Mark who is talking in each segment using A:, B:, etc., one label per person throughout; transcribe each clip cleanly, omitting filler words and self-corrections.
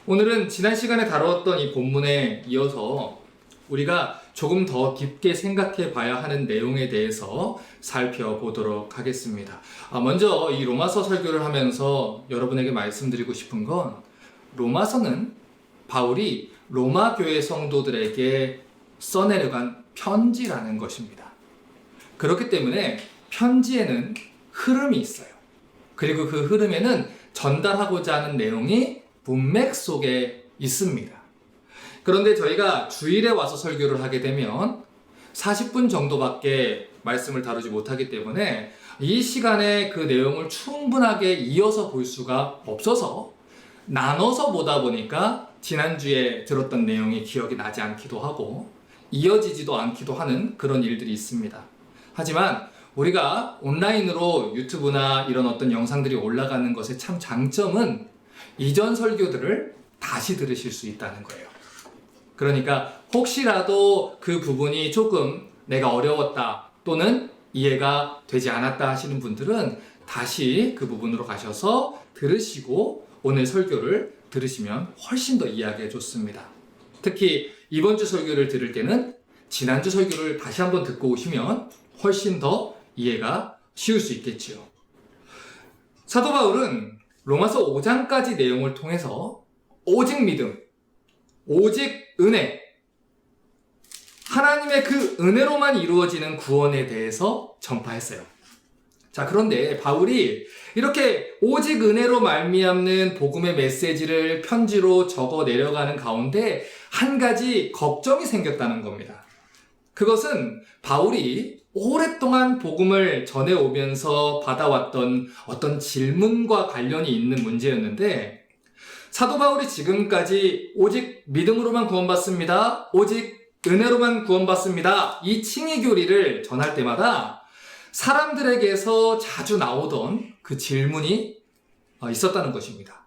A: 오늘은 지난 시간에 다루었던 이 본문에 이어서 우리가 조금 더 깊게 생각해 봐야 하는 내용에 대해서 살펴보도록 하겠습니다. 먼저 이 로마서 설교를 하면서 여러분에게 말씀드리고 싶은 건, 로마서는 바울이 로마 교회 성도들에게 써내려간 편지라는 것입니다. 그렇기 때문에 편지에는 흐름이 있어요. 그리고 그 흐름에는 전달하고자 하는 내용이 문맥 속에 있습니다. 그런데 저희가 주일에 와서 설교를 하게 되면 40분 정도밖에 말씀을 다루지 못하기 때문에 이 시간에 그 내용을 충분하게 이어서 볼 수가 없어서 나눠서 보다 보니까 지난주에 들었던 내용이 기억이 나지 않기도 하고 이어지지도 않기도 하는 그런 일들이 있습니다. 하지만 우리가 온라인으로 유튜브나 이런 어떤 영상들이 올라가는 것의 참 장점은 이전 설교들을 다시 들으실 수 있다는 거예요. 그러니까 혹시라도 그 부분이 조금 내가 어려웠다 또는 이해가 되지 않았다 하시는 분들은 다시 그 부분으로 가셔서 들으시고 오늘 설교를 들으시면 훨씬 더 이해하기 좋습니다. 특히 이번 주 설교를 들을 때는 지난주 설교를 다시 한번 듣고 오시면 훨씬 더 이해가 쉬울 수 있겠지요. 사도 바울은 로마서 5장까지 내용을 통해서 오직 믿음, 오직 은혜, 하나님의 그 은혜로만 이루어지는 구원에 대해서 전파했어요. 자, 그런데 바울이 이렇게 오직 은혜로 말미암는 복음의 메시지를 편지로 적어 내려가는 가운데 한 가지 걱정이 생겼다는 겁니다. 그것은 바울이 오랫동안 복음을 전해오면서 받아왔던 어떤 질문과 관련이 있는 문제였는데, 사도 바울이 지금까지 오직 믿음으로만 구원받습니다, 오직 은혜로만 구원받습니다, 이 칭의 교리를 전할 때마다 사람들에게서 자주 나오던 그 질문이 있었다는 것입니다.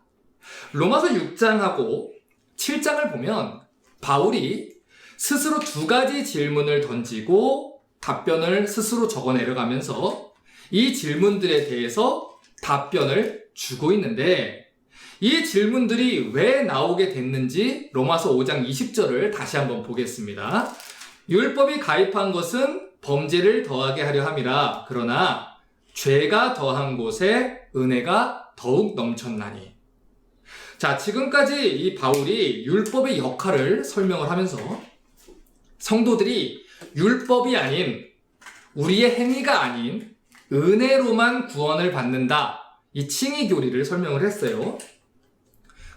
A: 로마서 6장하고 7장을 보면 바울이 스스로 두 가지 질문을 던지고 답변을 스스로 적어 내려가면서 이 질문들에 대해서 답변을 주고 있는데, 이 질문들이 왜 나오게 됐는지 로마서 5장 20절을 다시 한번 보겠습니다. 율법이 가입한 것은 범죄를 더하게 하려 함이라. 그러나 죄가 더한 곳에 은혜가 더욱 넘쳤나니. 자, 지금까지 이 바울이 율법의 역할을 설명을 하면서 성도들이 율법이 아닌, 우리의 행위가 아닌 은혜로만 구원을 받는다, 이 칭의 교리를 설명을 했어요.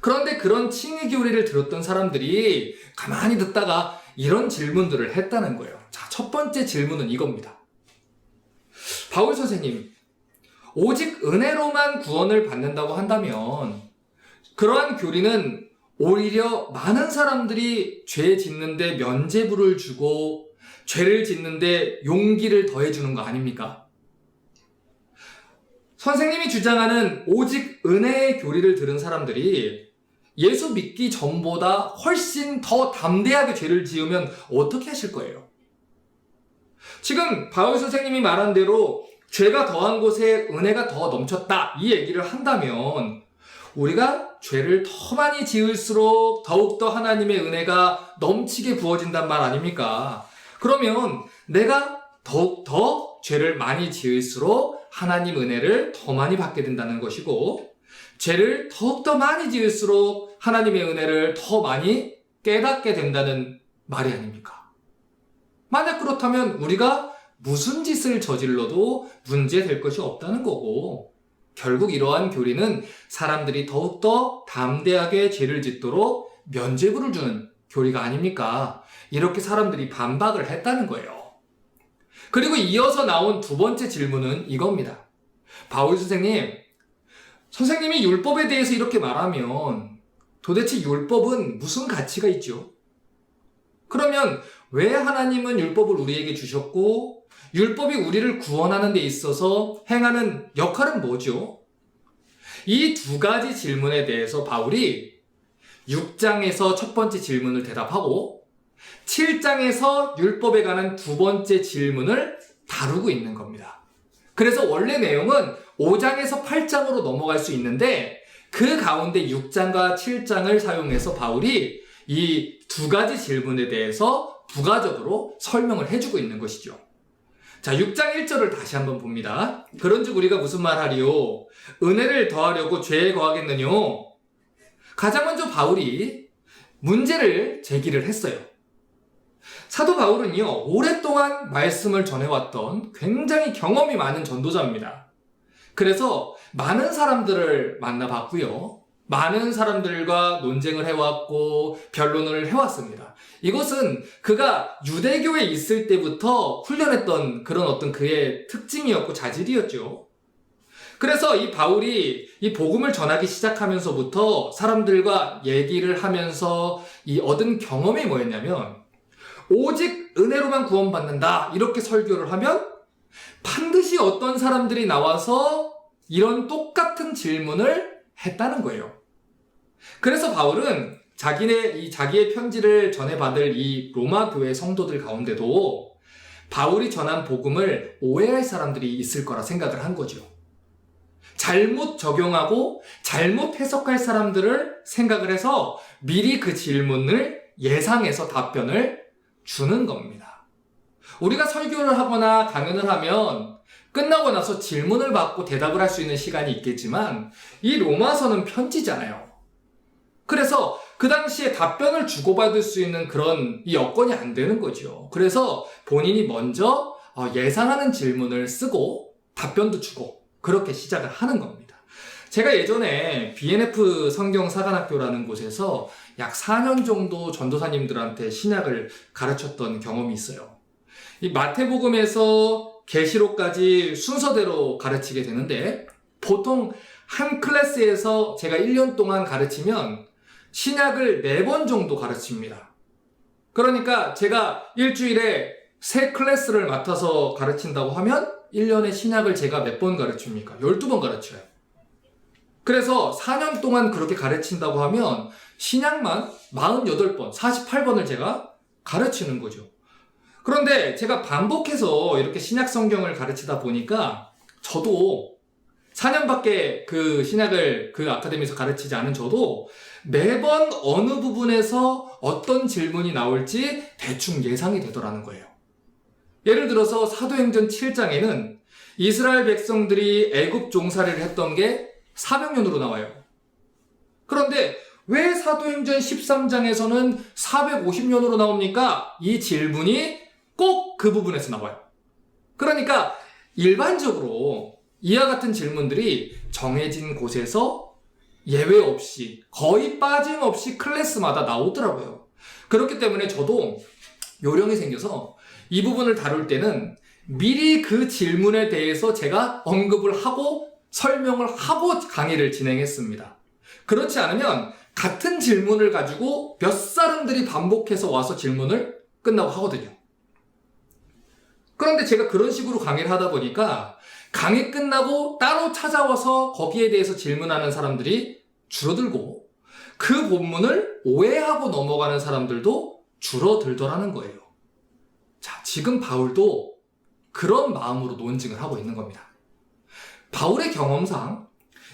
A: 그런데 그런 칭의 교리를 들었던 사람들이 가만히 듣다가 이런 질문들을 했다는 거예요. 자, 첫 번째 질문은 이겁니다. 바울 선생님, 오직 은혜로만 구원을 받는다고 한다면 그러한 교리는 오히려 많은 사람들이 죄 짓는데 면죄부를 주고 죄를 짓는데 용기를 더해주는 거 아닙니까? 선생님이 주장하는 오직 은혜의 교리를 들은 사람들이 예수 믿기 전보다 훨씬 더 담대하게 죄를 지으면 어떻게 하실 거예요? 지금 바울 선생님이 말한 대로 죄가 더한 곳에 은혜가 더 넘쳤다, 이 얘기를 한다면 우리가 죄를 더 많이 지을수록 더욱더 하나님의 은혜가 넘치게 부어진단 말 아닙니까? 그러면 내가 더욱더 죄를 많이 지을수록 하나님 은혜를 더 많이 받게 된다는 것이고, 죄를 더욱더 많이 지을수록 하나님의 은혜를 더 많이 깨닫게 된다는 말이 아닙니까? 만약 그렇다면 우리가 무슨 짓을 저질러도 문제될 것이 없다는 거고, 결국 이러한 교리는 사람들이 더욱더 담대하게 죄를 짓도록 면죄부를 주는 교리가 아닙니까? 이렇게 사람들이 반박을 했다는 거예요. 그리고 이어서 나온 두 번째 질문은 이겁니다. 바울 선생님이 율법에 대해서 이렇게 말하면 도대체 율법은 무슨 가치가 있죠? 그러면 왜 하나님은 율법을 우리에게 주셨고 율법이 우리를 구원하는 데 있어서 행하는 역할은 뭐죠? 이 두 가지 질문에 대해서 바울이 6장에서 첫 번째 질문을 대답하고 7장에서 율법에 관한 두 번째 질문을 다루고 있는 겁니다. 그래서 원래 내용은 5장에서 8장으로 넘어갈 수 있는데 그 가운데 6장과 7장을 사용해서 바울이 이 두 가지 질문에 대해서 부가적으로 설명을 해주고 있는 것이죠. 자, 6장 1절을 다시 한번 봅니다. 그런즉 우리가 무슨 말하리요? 은혜를 더하려고 죄에 거하겠느뇨? 가장 먼저 바울이 문제를 제기를 했어요. 사도 바울은요, 오랫동안 말씀을 전해왔던 굉장히 경험이 많은 전도자입니다. 그래서 많은 사람들을 만나봤고요. 많은 사람들과 논쟁을 해왔고 변론을 해왔습니다. 이것은 그가 유대교에 있을 때부터 훈련했던 그런 어떤 그의 특징이었고 자질이었죠. 그래서 이 바울이 이 복음을 전하기 시작하면서부터 사람들과 얘기를 하면서 이 얻은 경험이 뭐였냐면 오직 은혜로만 구원받는다 이렇게 설교를 하면 반드시 어떤 사람들이 나와서 이런 똑같은 질문을 했다는 거예요. 그래서 바울은 자기의 편지를 전해받을 이 로마 교회 성도들 가운데도 바울이 전한 복음을 오해할 사람들이 있을 거라 생각을 한 거죠. 잘못 적용하고 잘못 해석할 사람들을 생각을 해서 미리 그 질문을 예상해서 답변을 주는 겁니다. 우리가 설교를 하거나 강연을 하면 끝나고 나서 질문을 받고 대답을 할 수 있는 시간이 있겠지만 이 로마서는 편지잖아요. 그래서 그 당시에 답변을 주고받을 수 있는 그런 이 여건이 안 되는 거죠. 그래서 본인이 먼저 예상하는 질문을 쓰고 답변도 주고 그렇게 시작을 하는 겁니다. 제가 예전에 BNF 성경사관학교라는 곳에서 약 4년 정도 전도사님들한테 신약을 가르쳤던 경험이 있어요. 이 마태복음에서 계시록까지 순서대로 가르치게 되는데 보통 한 클래스에서 제가 1년 동안 가르치면 신약을 4번 정도 가르칩니다. 그러니까 제가 일주일에 3클래스를 맡아서 가르친다고 하면 1년에 신약을 제가 몇 번 가르칩니까? 12번 가르쳐요. 그래서 4년 동안 그렇게 가르친다고 하면 신약만 48번, 48번을 제가 가르치는 거죠. 그런데 제가 반복해서 이렇게 신약 성경을 가르치다 보니까 저도 4년밖에 그 신약을 그 아카데미에서 가르치지 않은 저도 매번 어느 부분에서 어떤 질문이 나올지 대충 예상이 되더라는 거예요. 예를 들어서 사도행전 7장에는 이스라엘 백성들이 애굽 종살이를 했던 게 400년으로 나와요. 그런데 왜 사도행전 13장에서는 450년으로 나옵니까? 이 질문이 꼭 그 부분에서 나와요. 그러니까 일반적으로 이와 같은 질문들이 정해진 곳에서 예외 없이 거의 빠짐없이 클래스마다 나오더라고요. 그렇기 때문에 저도 요령이 생겨서 이 부분을 다룰 때는 미리 그 질문에 대해서 제가 언급을 하고 설명을 하고 강의를 진행했습니다. 그렇지 않으면 같은 질문을 가지고 몇 사람들이 반복해서 와서 질문을 끝나고 하거든요. 그런데 제가 그런 식으로 강의를 하다 보니까 강의 끝나고 따로 찾아와서 거기에 대해서 질문하는 사람들이 줄어들고 그 본문을 오해하고 넘어가는 사람들도 줄어들더라는 거예요. 자, 지금 바울도 그런 마음으로 논증을 하고 있는 겁니다. 바울의 경험상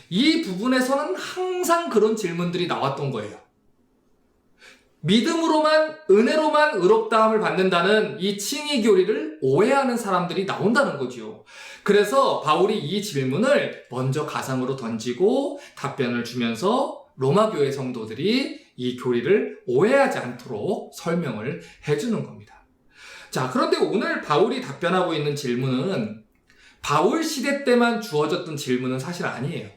A: 이 부분에서는 항상 그런 질문들이 나왔던 거예요. 믿음으로만, 은혜로만 의롭다함을 받는다는 이 칭의 교리를 오해하는 사람들이 나온다는 거죠. 그래서 바울이 이 질문을 먼저 가상으로 던지고 답변을 주면서 로마 교회 성도들이 이 교리를 오해하지 않도록 설명을 해주는 겁니다. 자, 그런데 오늘 바울이 답변하고 있는 질문은 바울 시대 때만 주어졌던 질문은 사실 아니에요.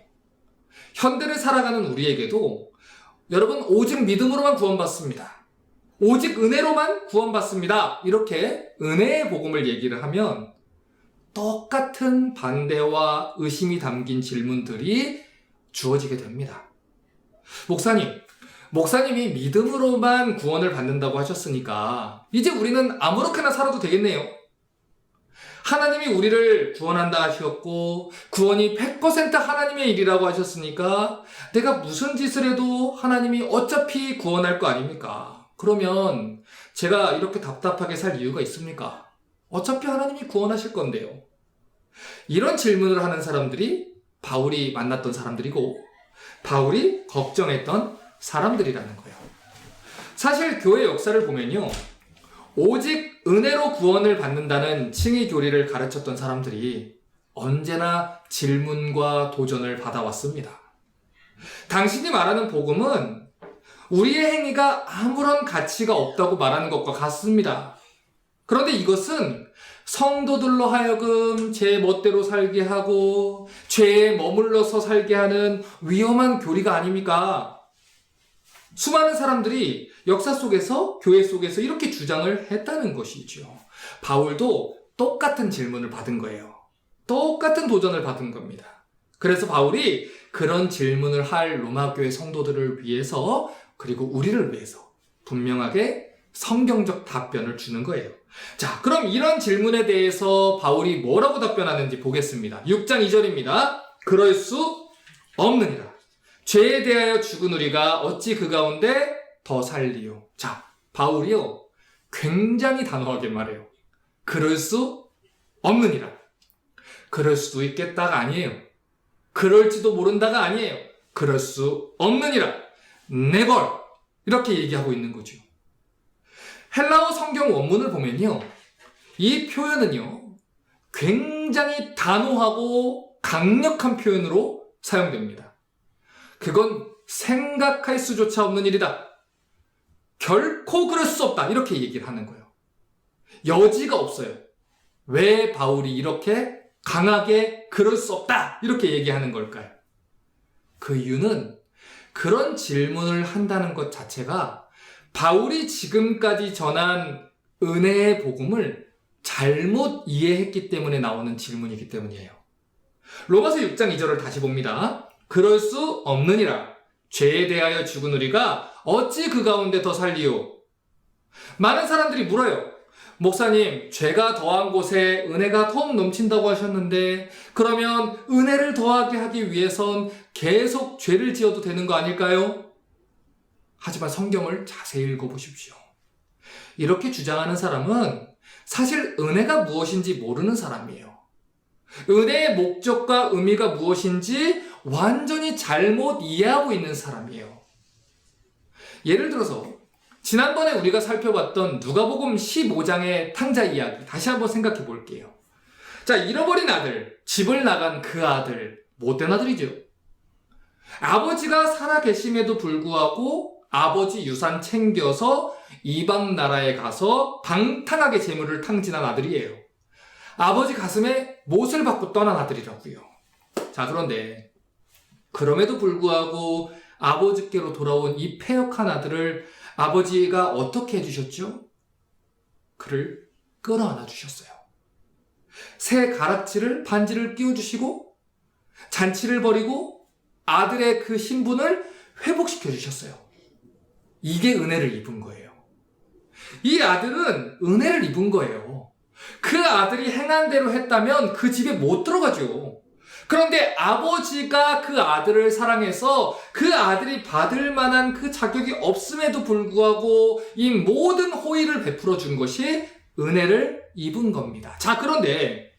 A: 현대를 살아가는 우리에게도 여러분 오직 믿음으로만 구원받습니다. 오직 은혜로만 구원받습니다. 이렇게 은혜의 복음을 얘기를 하면 똑같은 반대와 의심이 담긴 질문들이 주어지게 됩니다. 목사님이 믿음으로만 구원을 받는다고 하셨으니까 이제 우리는 아무렇게나 살아도 되겠네요. 하나님이 우리를 구원한다 하셨고 구원이 100% 하나님의 일이라고 하셨으니까 내가 무슨 짓을 해도 하나님이 어차피 구원할 거 아닙니까? 그러면 제가 이렇게 답답하게 살 이유가 있습니까? 어차피 하나님이 구원하실 건데요. 이런 질문을 하는 사람들이 바울이 만났던 사람들이고 바울이 걱정했던 사람들이라는 거예요. 사실 교회 역사를 보면요, 오직 은혜로 구원을 받는다는 칭의 교리를 가르쳤던 사람들이 언제나 질문과 도전을 받아왔습니다. 당신이 말하는 복음은 우리의 행위가 아무런 가치가 없다고 말하는 것과 같습니다. 그런데 이것은 성도들로 하여금 제 멋대로 살게 하고 죄에 머물러서 살게 하는 위험한 교리가 아닙니까? 수많은 사람들이 역사 속에서, 교회 속에서 이렇게 주장을 했다는 것이죠. 바울도 똑같은 질문을 받은 거예요. 똑같은 도전을 받은 겁니다. 그래서 바울이 그런 질문을 할 로마 교회 성도들을 위해서, 그리고 우리를 위해서 분명하게 성경적 답변을 주는 거예요. 자, 그럼 이런 질문에 대해서 바울이 뭐라고 답변하는지 보겠습니다. 6장 2절입니다. 그럴 수 없느니라. 죄에 대하여 죽은 우리가 어찌 그 가운데 더 살리요. 자, 바울이요, 굉장히 단호하게 말해요. 그럴 수 없느니라. 그럴 수도 있겠다가 아니에요. 그럴지도 모른다가 아니에요. 그럴 수 없느니라. never. 이렇게 얘기하고 있는 거죠. 헬라어 성경 원문을 보면요, 이 표현은요, 굉장히 단호하고 강력한 표현으로 사용됩니다. 그건 생각할 수조차 없는 일이다. 결코 그럴 수 없다. 이렇게 얘기를 하는 거예요. 여지가 없어요. 왜 바울이 이렇게 강하게 그럴 수 없다. 이렇게 얘기하는 걸까요? 그 이유는 그런 질문을 한다는 것 자체가 바울이 지금까지 전한 은혜의 복음을 잘못 이해했기 때문에 나오는 질문이기 때문이에요. 로마서 6장 2절을 다시 봅니다. 그럴 수 없느니라. 죄에 대하여 죽은 우리가 어찌 그 가운데 더 살리요? 많은 사람들이 물어요. 목사님, 죄가 더한 곳에 은혜가 더욱 넘친다고 하셨는데 그러면 은혜를 더하게 하기 위해선 계속 죄를 지어도 되는 거 아닐까요? 하지만 성경을 자세히 읽어보십시오. 이렇게 주장하는 사람은 사실 은혜가 무엇인지 모르는 사람이에요. 은혜의 목적과 의미가 무엇인지 완전히 잘못 이해하고 있는 사람이에요. 예를 들어서 지난번에 우리가 살펴봤던 누가복음 15장의 탕자 이야기 다시 한번 생각해 볼게요. 자, 잃어버린 아들, 집을 나간 그 아들, 못된 아들이죠. 아버지가 살아계심에도 불구하고 아버지 유산 챙겨서 이방 나라에 가서 방탕하게 재물을 탕진한 아들이에요. 아버지 가슴에 못을 받고 떠난 아들이라고요. 자, 그런데 그럼에도 불구하고 아버지께로 돌아온 이 패역한 아들을 아버지가 어떻게 해주셨죠? 그를 끌어안아 주셨어요. 새 가락지를, 반지를 끼워주시고 잔치를 벌이고 아들의 그 신분을 회복시켜 주셨어요. 이게 은혜를 입은 거예요. 이 아들은 은혜를 입은 거예요. 그 아들이 행한 대로 했다면 그 집에 못 들어가죠. 그런데 아버지가 그 아들을 사랑해서 그 아들이 받을 만한 그 자격이 없음에도 불구하고 이 모든 호의를 베풀어 준 것이 은혜를 입은 겁니다. 자, 그런데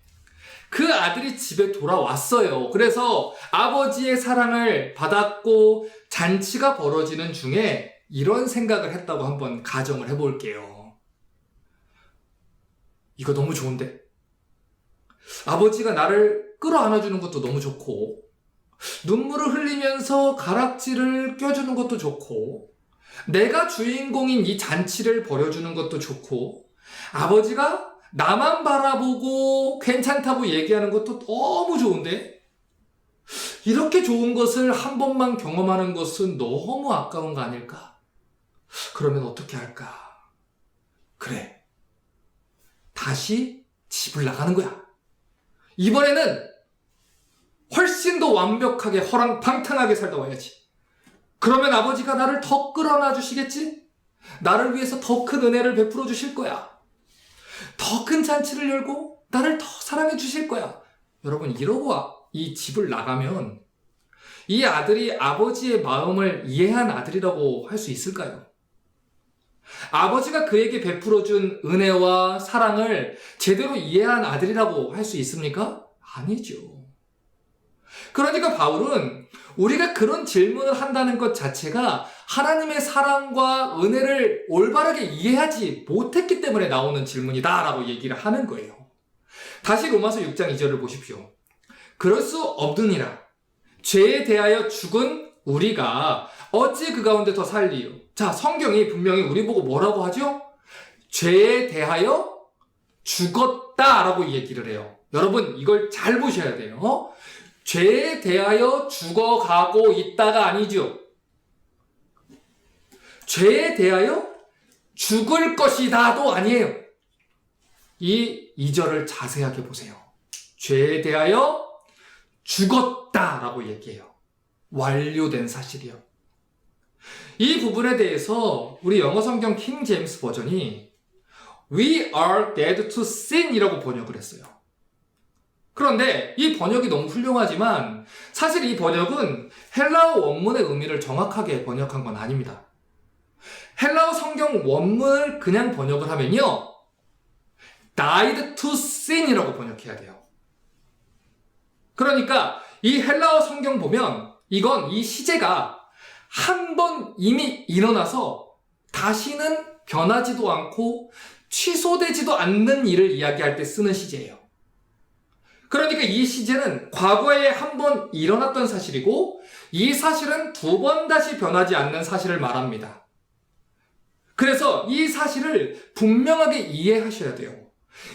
A: 그 아들이 집에 돌아왔어요. 그래서 아버지의 사랑을 받았고 잔치가 벌어지는 중에 이런 생각을 했다고 한번 가정을 해볼게요. 이거 너무 좋은데? 아버지가 나를 끌어안아주는 것도 너무 좋고, 눈물을 흘리면서 가락지를 껴주는 것도 좋고, 내가 주인공인 이 잔치를 벌여주는 것도 좋고, 아버지가 나만 바라보고 괜찮다고 얘기하는 것도 너무 좋은데, 이렇게 좋은 것을 한 번만 경험하는 것은 너무 아까운 거 아닐까? 그러면 어떻게 할까? 그래, 다시 집을 나가는 거야. 이번에는 훨씬 더 완벽하게 허랑방탕하게 살다 와야지. 그러면 아버지가 나를 더 끌어안아 주시겠지? 나를 위해서 더 큰 은혜를 베풀어 주실 거야. 더 큰 잔치를 열고 나를 더 사랑해 주실 거야. 여러분, 이러고 이 집을 나가면 이 아들이 아버지의 마음을 이해한 아들이라고 할 수 있을까요? 아버지가 그에게 베풀어 준 은혜와 사랑을 제대로 이해한 아들이라고 할 수 있습니까? 아니죠. 그러니까 바울은 우리가 그런 질문을 한다는 것 자체가 하나님의 사랑과 은혜를 올바르게 이해하지 못했기 때문에 나오는 질문이다라고 얘기를 하는 거예요. 다시 로마서 6장 2절을 보십시오. 그럴 수 없느니라. 죄에 대하여 죽은 우리가 어찌 그 가운데 더 살리요? 자, 성경이 분명히 우리 보고 뭐라고 하죠? 죄에 대하여 죽었다라고 얘기를 해요. 여러분, 이걸 잘 보셔야 돼요. 죄에 대하여 죽어가고 있다가 아니죠. 죄에 대하여 죽을 것이다도 아니에요. 이 2절을 자세하게 보세요. 죄에 대하여 죽었다라고 얘기해요. 완료된 사실이요. 이 부분에 대해서 우리 영어 성경 킹 제임스 버전이 We are dead to sin 이라고 번역을 했어요. 그런데 이 번역이 너무 훌륭하지만 사실 이 번역은 헬라어 원문의 의미를 정확하게 번역한 건 아닙니다. 헬라어 성경 원문을 그냥 번역을 하면요, died to sin 이라고 번역해야 돼요. 그러니까 이 헬라어 성경 보면 이건 이 시제가 한 번 이미 일어나서 다시는 변하지도 않고 취소되지도 않는 일을 이야기할 때 쓰는 시제예요. 그러니까 이 시제는 과거에 한 번 일어났던 사실이고 이 사실은 두 번 다시 변하지 않는 사실을 말합니다. 그래서 이 사실을 분명하게 이해하셔야 돼요.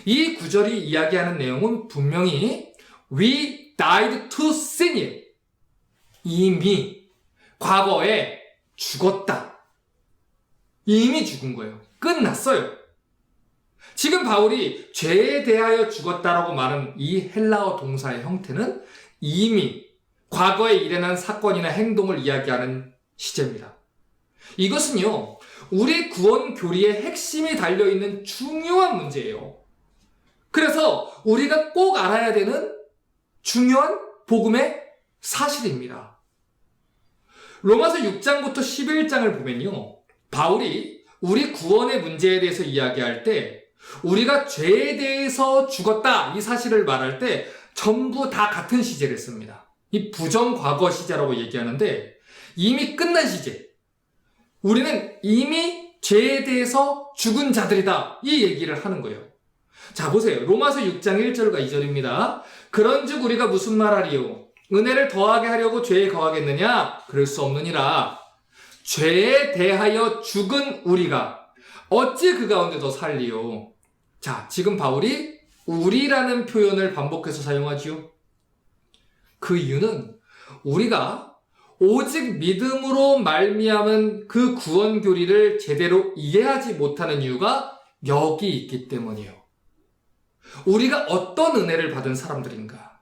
A: 이 구절이 이야기하는 내용은 분명히 We died to sin이에요. 이미 과거에 죽었다. 이미 죽은 거예요. 끝났어요. 지금 바울이 죄에 대하여 죽었다라고 말한 이 헬라어 동사의 형태는 이미 과거에 일어난 사건이나 행동을 이야기하는 시제입니다. 이것은요, 우리 구원 교리의 핵심이 달려있는 중요한 문제예요. 그래서 우리가 꼭 알아야 되는 중요한 복음의 사실입니다. 로마서 6장부터 11장을 보면요, 바울이 우리 구원의 문제에 대해서 이야기할 때 우리가 죄에 대해서 죽었다 이 사실을 말할 때 전부 다 같은 시제를 씁니다. 이 부정과거 시제라고 얘기하는데 이미 끝난 시제. 우리는 이미 죄에 대해서 죽은 자들이다 이 얘기를 하는 거예요. 자, 보세요. 로마서 6장 1절과 2절입니다. 그런즉 우리가 무슨 말하리요? 은혜를 더하게 하려고 죄에 거하겠느냐? 그럴 수 없느니라. 죄에 대하여 죽은 우리가 어찌 그 가운데 더 살리요? 자, 지금 바울이 우리라는 표현을 반복해서 사용하지요. 그 이유는 우리가 오직 믿음으로 말미암은 그 구원 교리를 제대로 이해하지 못하는 이유가 여기 있기 때문이에요. 우리가 어떤 은혜를 받은 사람들인가?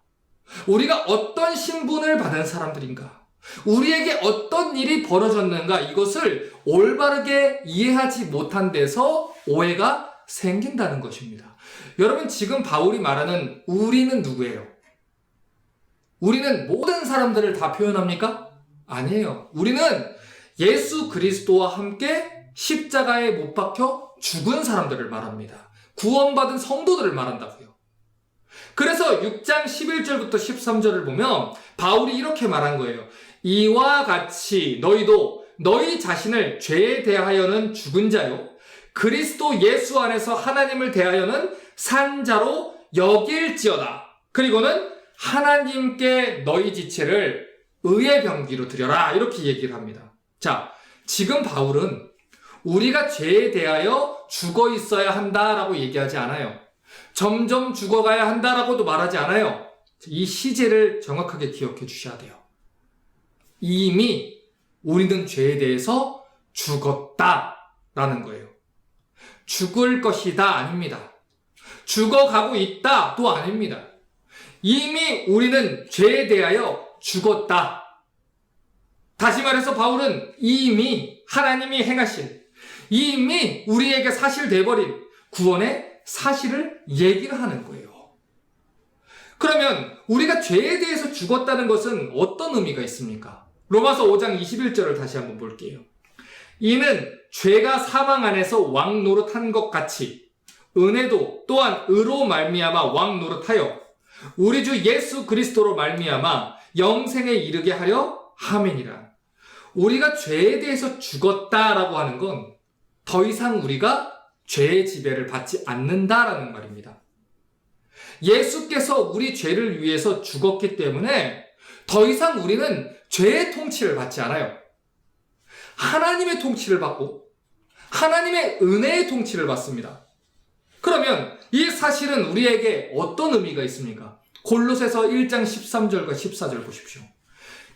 A: 우리가 어떤 신분을 받은 사람들인가? 우리에게 어떤 일이 벌어졌는가? 이것을 올바르게 이해하지 못한 데서 오해가 생긴다는 것입니다. 여러분, 지금 바울이 말하는 우리는 누구예요? 우리는 모든 사람들을 다 표현합니까? 아니에요. 우리는 예수 그리스도와 함께 십자가에 못 박혀 죽은 사람들을 말합니다. 구원받은 성도들을 말한다고요. 그래서 6장 11절부터 13절을 보면 바울이 이렇게 말한 거예요. 이와 같이 너희도 너희 자신을 죄에 대하여는 죽은 자요, 그리스도 예수 안에서 하나님을 대하여는 산 자로 여길지어다. 그리고는 하나님께 너희 지체를 의의 병기로 드려라. 이렇게 얘기를 합니다. 자, 지금 바울은 우리가 죄에 대하여 죽어 있어야 한다라고 얘기하지 않아요. 점점 죽어가야 한다라고도 말하지 않아요. 이 시제를 정확하게 기억해 주셔야 돼요. 이미 우리는 죄에 대해서 죽었다라는 거예요. 죽을 것이다 아닙니다. 죽어가고 있다도 아닙니다. 이미 우리는 죄에 대하여 죽었다. 다시 말해서 바울은 이미 하나님이 행하신, 이미 우리에게 사실돼버린 구원의 사실을 얘기를 하는 거예요. 그러면 우리가 죄에 대해서 죽었다는 것은 어떤 의미가 있습니까? 로마서 5장 21절을 다시 한번 볼게요. 이는 죄가 사망 안에서 왕 노릇한 것 같이 은혜도 또한 의로 말미암아 왕 노릇하여 우리 주 예수 그리스도로 말미암아 영생에 이르게 하려 아멘이라. 우리가 죄에 대해서 죽었다라고 하는 건 더 이상 우리가 죄의 지배를 받지 않는다라는 말입니다. 예수께서 우리 죄를 위해서 죽었기 때문에 더 이상 우리는 죄의 통치를 받지 않아요. 하나님의 통치를 받고 하나님의 은혜의 통치를 받습니다. 그러면 이 사실은 우리에게 어떤 의미가 있습니까? 골로새서 1장 13절과 14절 보십시오.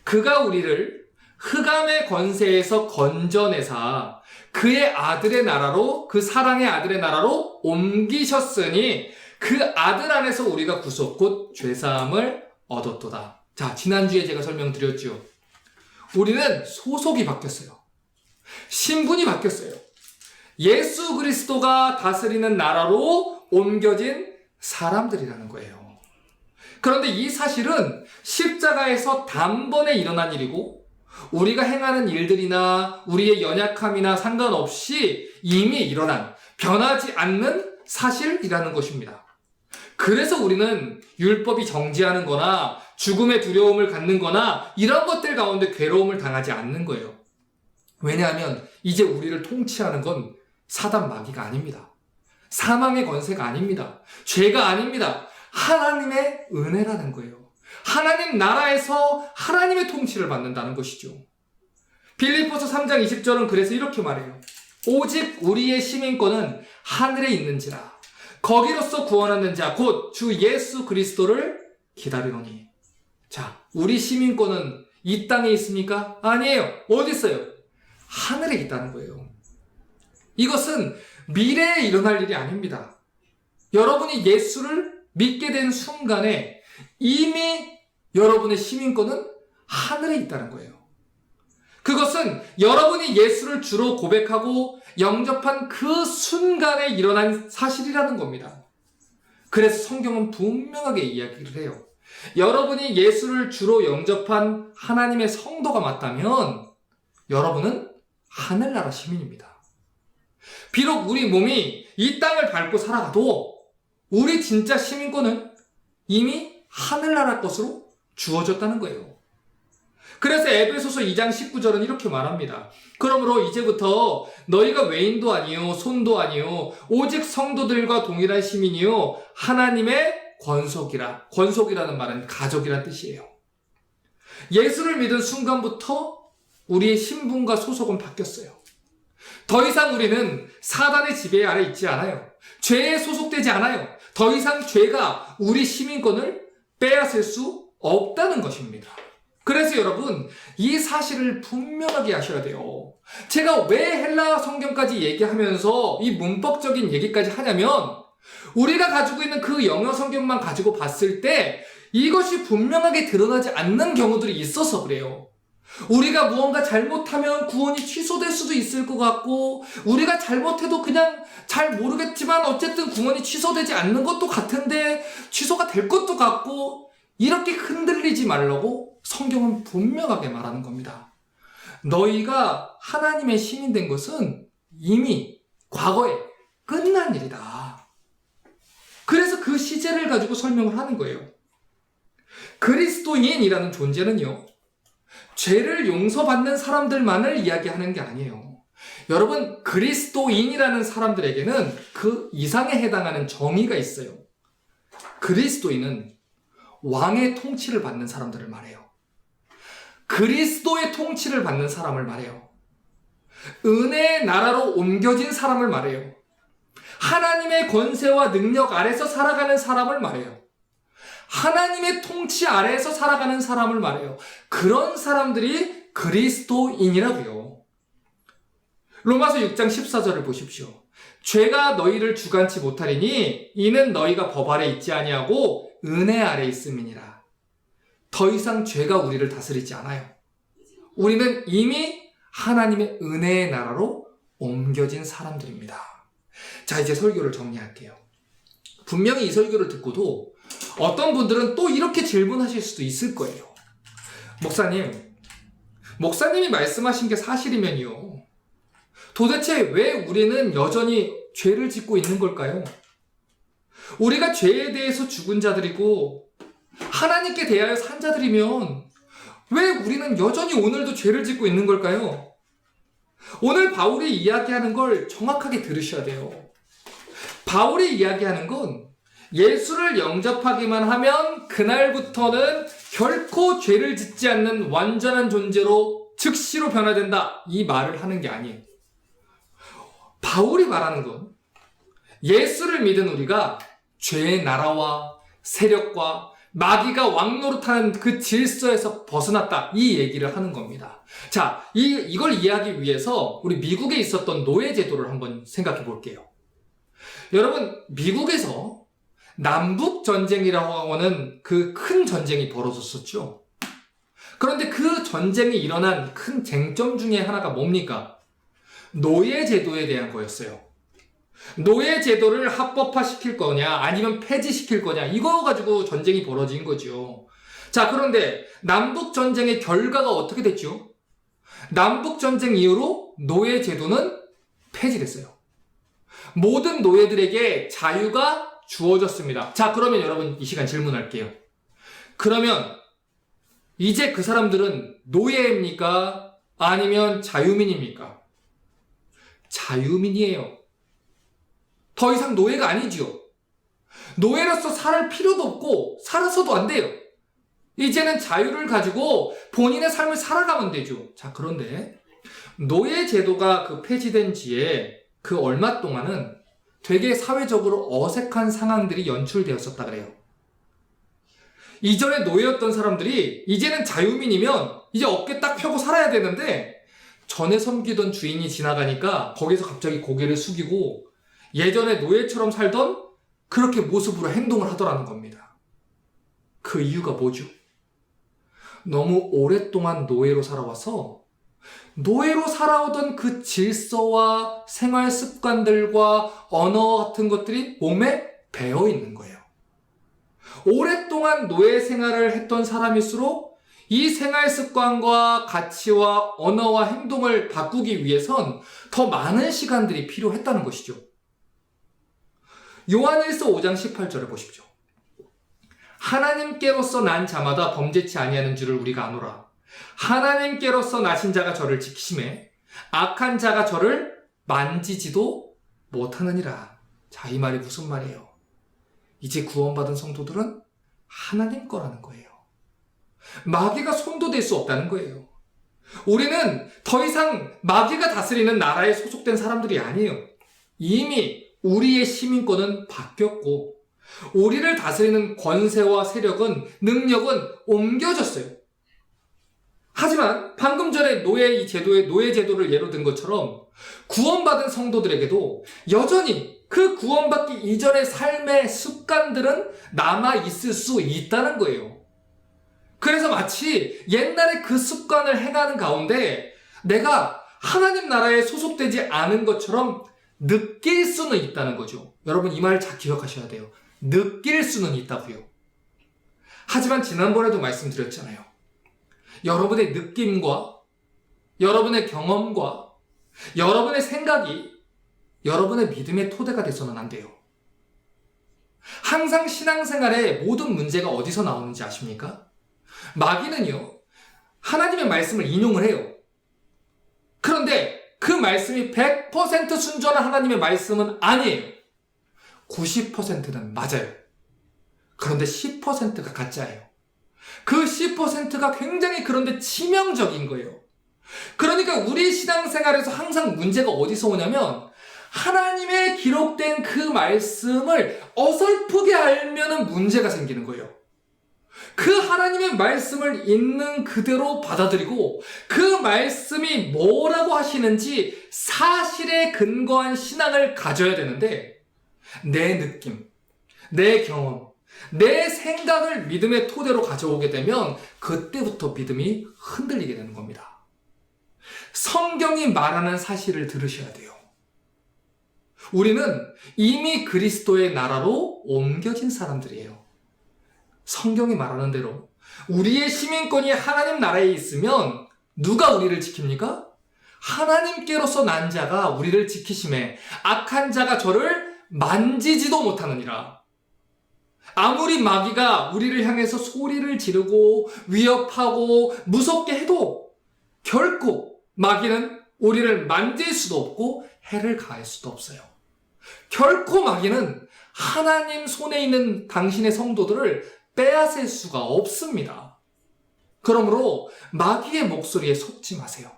A: 그가 우리를 흑암의 권세에서 건져내사 그의 아들의 나라로, 그 사랑의 아들의 나라로 옮기셨으니 그 아들 안에서 우리가 구속 곧 죄사함을 얻었도다. 자, 지난주에 제가 설명드렸죠. 우리는 소속이 바뀌었어요. 신분이 바뀌었어요. 예수 그리스도가 다스리는 나라로 옮겨진 사람들이라는 거예요. 그런데 이 사실은 십자가에서 단번에 일어난 일이고 우리가 행하는 일들이나 우리의 연약함이나 상관없이 이미 일어난 변하지 않는 사실이라는 것입니다. 그래서 우리는 율법이 정죄하는 거나 죽음의 두려움을 갖는 거나 이런 것들 가운데 괴로움을 당하지 않는 거예요. 왜냐하면 이제 우리를 통치하는 건 사단 마귀가 아닙니다. 사망의 권세가 아닙니다. 죄가 아닙니다. 하나님의 은혜라는 거예요. 하나님 나라에서 하나님의 통치를 받는다는 것이죠. 빌립보서 3장 20절은 그래서 이렇게 말해요. 오직 우리의 시민권은 하늘에 있는지라 거기로서 구원하는 자 곧 주 예수 그리스도를 기다리노니. 자, 우리 시민권은 이 땅에 있습니까? 아니에요. 어디 있어요? 하늘에 있다는 거예요. 이것은 미래에 일어날 일이 아닙니다. 여러분이 예수를 믿게 된 순간에 이미 여러분의 시민권은 하늘에 있다는 거예요. 그것은 여러분이 예수를 주로 고백하고 영접한 그 순간에 일어난 사실이라는 겁니다. 그래서 성경은 분명하게 이야기를 해요. 여러분이 예수를 주로 영접한 하나님의 성도가 맞다면 여러분은 하늘나라 시민입니다. 비록 우리 몸이 이 땅을 밟고 살아가도 우리 진짜 시민권은 이미 하늘나라 것으로 주어졌다는 거예요. 그래서 에베소서 2장 19절은 이렇게 말합니다. 그러므로 이제부터 너희가 외인도 아니요 손도 아니요 오직 성도들과 동일한 시민이요 하나님의 권속이라. 권속이라는 말은 가족이란 뜻이에요. 예수를 믿은 순간부터 우리의 신분과 소속은 바뀌었어요. 더 이상 우리는 사단의 지배 아래 있지 않아요. 죄에 소속되지 않아요. 더 이상 죄가 우리 시민권을 빼앗을 수 없다는 것입니다. 그래서 여러분, 이 사실을 분명하게 하셔야 돼요. 제가 왜 헬라 성경까지 얘기하면서 이 문법적인 얘기까지 하냐면 우리가 가지고 있는 그 영어 성경만 가지고 봤을 때 이것이 분명하게 드러나지 않는 경우들이 있어서 그래요. 우리가 무언가 잘못하면 구원이 취소될 수도 있을 것 같고 우리가 잘못해도 그냥 잘 모르겠지만 어쨌든 구원이 취소되지 않는 것도 같은데 취소가 될 것도 같고 이렇게 흔들리지 말라고 성경은 분명하게 말하는 겁니다. 너희가 하나님의 시민 된 것은 이미 과거에 끝난 일이다. 그래서 그 시제를 가지고 설명을 하는 거예요. 그리스도인이라는 존재는요, 죄를 용서받는 사람들만을 이야기하는 게 아니에요. 여러분, 그리스도인이라는 사람들에게는 그 이상에 해당하는 정의가 있어요. 그리스도인은 왕의 통치를 받는 사람들을 말해요. 그리스도의 통치를 받는 사람을 말해요. 은혜의 나라로 옮겨진 사람을 말해요. 하나님의 권세와 능력 아래서 살아가는 사람을 말해요. 하나님의 통치 아래에서 살아가는 사람을 말해요. 그런 사람들이 그리스도인이라고요. 로마서 6장 14절을 보십시오. 죄가 너희를 주관치 못하리니 이는 너희가 법 아래 있지 아니하고 은혜 아래 있음이니라. 더 이상 죄가 우리를 다스리지 않아요. 우리는 이미 하나님의 은혜의 나라로 옮겨진 사람들입니다. 자, 이제 설교를 정리할게요. 분명히 이 설교를 듣고도 어떤 분들은 또 이렇게 질문하실 수도 있을 거예요. 목사님이 말씀하신 게 사실이면요, 도대체 왜 우리는 여전히 죄를 짓고 있는 걸까요? 우리가 죄에 대해서 죽은 자들이고 하나님께 대하여 산 자들이면 왜 우리는 여전히 오늘도 죄를 짓고 있는 걸까요? 오늘 바울이 이야기하는 걸 정확하게 들으셔야 돼요. 바울이 이야기하는 건 예수를 영접하기만 하면 그날부터는 결코 죄를 짓지 않는 완전한 존재로 즉시로 변화된다, 이 말을 하는 게 아니에요. 바울이 말하는 건 예수를 믿은 우리가 죄의 나라와 세력과 마귀가 왕노릇하는 그 질서에서 벗어났다, 이 얘기를 하는 겁니다. 자, 이걸 이해하기 위해서 우리 미국에 있었던 노예 제도를 한번 생각해 볼게요. 여러분, 미국에서 남북 전쟁이라고 하는 그 큰 전쟁이 벌어졌었죠. 그런데 그 전쟁이 일어난 큰 쟁점 중에 하나가 뭡니까? 노예 제도에 대한 거였어요. 노예 제도를 합법화시킬 거냐 아니면 폐지시킬 거냐, 이거 가지고 전쟁이 벌어진 거죠. 자, 그런데 남북 전쟁의 결과가 어떻게 됐죠? 남북 전쟁 이후로 노예 제도는 폐지됐어요. 모든 노예들에게 자유가 주어졌습니다. 자, 그러면 여러분 이 시간 질문할게요. 그러면 이제 그 사람들은 노예입니까? 아니면 자유민입니까? 자유민이에요. 더 이상 노예가 아니지요. 노예로서 살 필요도 없고 살아서도 안 돼요. 이제는 자유를 가지고 본인의 삶을 살아가면 되죠. 자, 그런데 노예 제도가 폐지된 지에 그 얼마 동안은 되게 사회적으로 어색한 상황들이 연출되었었다 그래요. 이전에 노예였던 사람들이 이제는 자유민이면 이제 어깨 딱 펴고 살아야 되는데, 전에 섬기던 주인이 지나가니까 거기서 갑자기 고개를 숙이고 예전에 노예처럼 살던 그렇게 모습으로 행동을 하더라는 겁니다. 그 이유가 뭐죠? 너무 오랫동안 노예로 살아와서 노예로 살아오던 그 질서와 생활 습관들과 언어 같은 것들이 몸에 배어 있는 거예요. 오랫동안 노예 생활을 했던 사람일수록 이 생활 습관과 가치와 언어와 행동을 바꾸기 위해선 더 많은 시간들이 필요했다는 것이죠. 요한일서 5장 18절을 보십시오. 하나님께로서 난 자마다 범죄치 아니하는 줄을 우리가 아노라. 하나님께로서 나신 자가 저를 지키심에 악한 자가 저를 만지지도 못하느니라. 자, 이 말이 무슨 말이에요? 이제 구원받은 성도들은 하나님 거라는 거예요. 마귀가 손도 댈 수 없다는 거예요. 우리는 더 이상 마귀가 다스리는 나라에 소속된 사람들이 아니에요. 이미 우리의 시민권은 바뀌었고 우리를 다스리는 권세와 세력은, 능력은 옮겨졌어요. 하지만 방금 전에 노예 제도를 예로 든 것처럼 구원받은 성도들에게도 여전히 그 구원받기 이전의 삶의 습관들은 남아있을 수 있다는 거예요. 그래서 마치 옛날에 그 습관을 행하는 가운데 내가 하나님 나라에 소속되지 않은 것처럼 느낄 수는 있다는 거죠. 여러분, 이 말 잘 기억하셔야 돼요. 느낄 수는 있다고요. 하지만 지난번에도 말씀드렸잖아요. 여러분의 느낌과 여러분의 경험과 여러분의 생각이 여러분의 믿음의 토대가 돼서는 안 돼요. 항상 신앙생활의 모든 문제가 어디서 나오는지 아십니까? 마귀는요, 하나님의 말씀을 인용을 해요. 그런데 그 말씀이 100% 순전한 하나님의 말씀은 아니에요. 90%는 맞아요. 그런데 10%가 가짜예요. 그 10%가 굉장히 그런데 치명적인 거예요. 그러니까 우리 신앙생활에서 항상 문제가 어디서 오냐면 하나님의 기록된 그 말씀을 어설프게 알면은 문제가 생기는 거예요. 그 하나님의 말씀을 있는 그대로 받아들이고 그 말씀이 뭐라고 하시는지 사실에 근거한 신앙을 가져야 되는데, 내 느낌, 내 경험, 내 생각을 믿음의 토대로 가져오게 되면 그때부터 믿음이 흔들리게 되는 겁니다. 성경이 말하는 사실을 들으셔야 돼요. 우리는 이미 그리스도의 나라로 옮겨진 사람들이에요. 성경이 말하는 대로 우리의 시민권이 하나님 나라에 있으면 누가 우리를 지킵니까? 하나님께로서 난 자가 우리를 지키심에 악한 자가 저를 만지지도 못하느니라. 아무리 마귀가 우리를 향해서 소리를 지르고 위협하고 무섭게 해도 결코 마귀는 우리를 만질 수도 없고 해를 가할 수도 없어요. 결코 마귀는 하나님 손에 있는 당신의 성도들을 빼앗을 수가 없습니다. 그러므로 마귀의 목소리에 속지 마세요.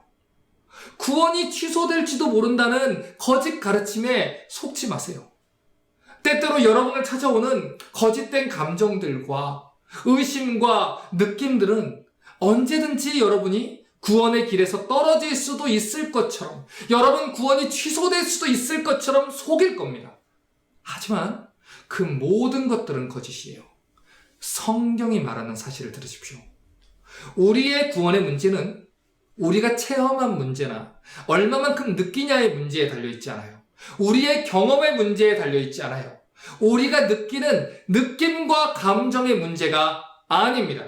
A: 구원이 취소될지도 모른다는 거짓 가르침에 속지 마세요. 때때로 여러분을 찾아오는 거짓된 감정들과 의심과 느낌들은 언제든지 여러분이 구원의 길에서 떨어질 수도 있을 것처럼, 여러분 구원이 취소될 수도 있을 것처럼 속일 겁니다. 하지만 그 모든 것들은 거짓이에요. 성경이 말하는 사실을 들으십시오. 우리의 구원의 문제는 우리가 체험한 문제나 얼마만큼 느끼냐의 문제에 달려있지 않아요. 우리의 경험의 문제에 달려있지 않아요. 우리가 느끼는 느낌과 감정의 문제가 아닙니다.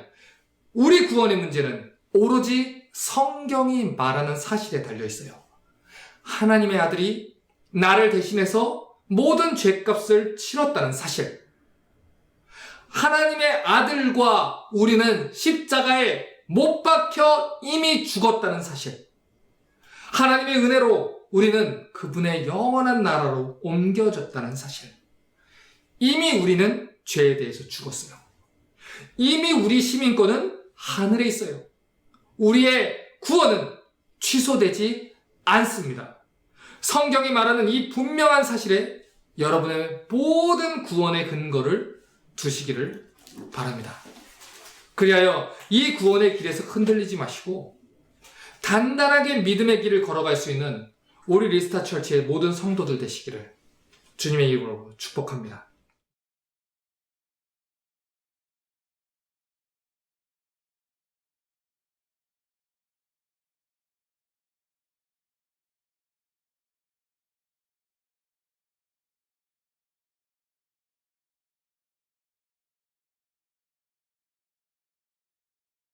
A: 우리 구원의 문제는 오로지 성경이 말하는 사실에 달려있어요. 하나님의 아들이 나를 대신해서 모든 죄값을 치렀다는 사실. 하나님의 아들과 우리는 십자가에 못 박혀 이미 죽었다는 사실. 하나님의 은혜로 우리는 그분의 영원한 나라로 옮겨졌다는 사실. 이미 우리는 죄에 대해서 죽었어요. 이미 우리 시민권은 하늘에 있어요. 우리의 구원은 취소되지 않습니다. 성경이 말하는 이 분명한 사실에 여러분의 모든 구원의 근거를 두시기를 바랍니다. 그리하여 이 구원의 길에서 흔들리지 마시고 단단하게 믿음의 길을 걸어갈 수 있는 우리 리스타 철치의 모든 성도들 되시기를 주님의 이름으로 축복합니다.